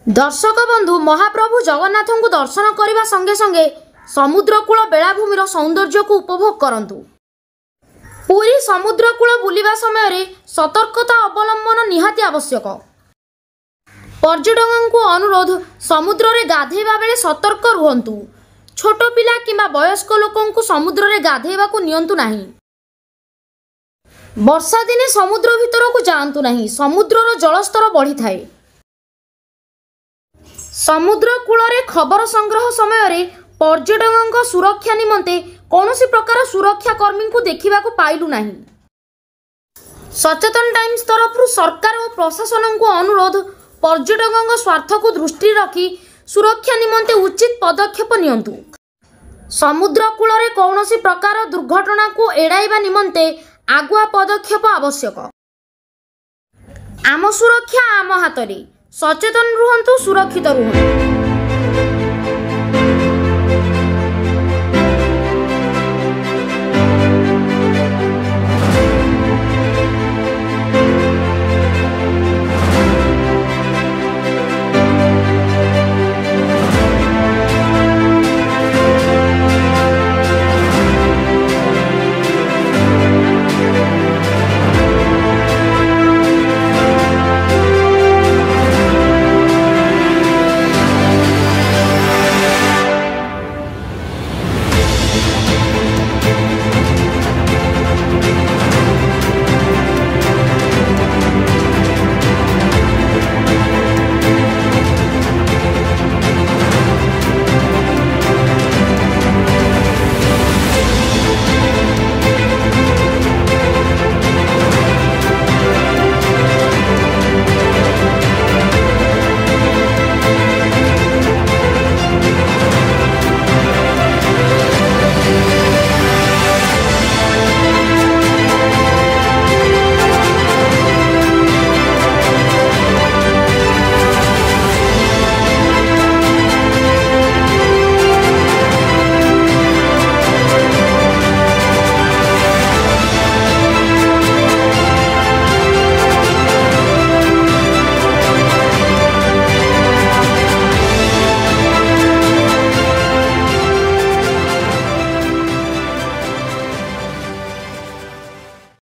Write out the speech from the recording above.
दर्शक बंधु महाप्रभु जगन्नाथ को दर्शन करने संगे संगे समुद्रकूल बेलाभूमिर सौंदर्य को उपभोग करंतु। पुरी समुद्रकूल बुलिबा समय सतर्कता अवलंबन निहाती आवश्यक। पर्यटकों को अनुरोध समुद्र रे गाधेबा बेले सतर्क रुहंतु। छोट पिला किंबा वयस्क लोकों को समुद्र रे गाधेबा को नियंतु नाही। वर्षा दिने समुद्र भितर को जांतु नाही, समुद्रर जलस्तर बढ़ी थाए। समुद्र कूलरे खबर संग्रह समय पर्यटकों सुरक्षा निमंते कौनसी प्रकार सुरक्षा कर्मी को देखा पाइलु नाही। सचेतन टाइम्स तरफ सरकार और प्रशासन को अनुरोध पर्यटकों स्वार्थ को दृष्टि रखी सुरक्षा निमंते उचित पदक्षेप नियंतु। समुद्र कूलरे कौनसी प्रकार दुर्घटना को एड़ाइबा निमंते आगुआ पदक्षेप आवश्यक। आम सुरक्षा आम हाथ रे। सचेतन रुहंतु, सुरक्षित रुहंतु।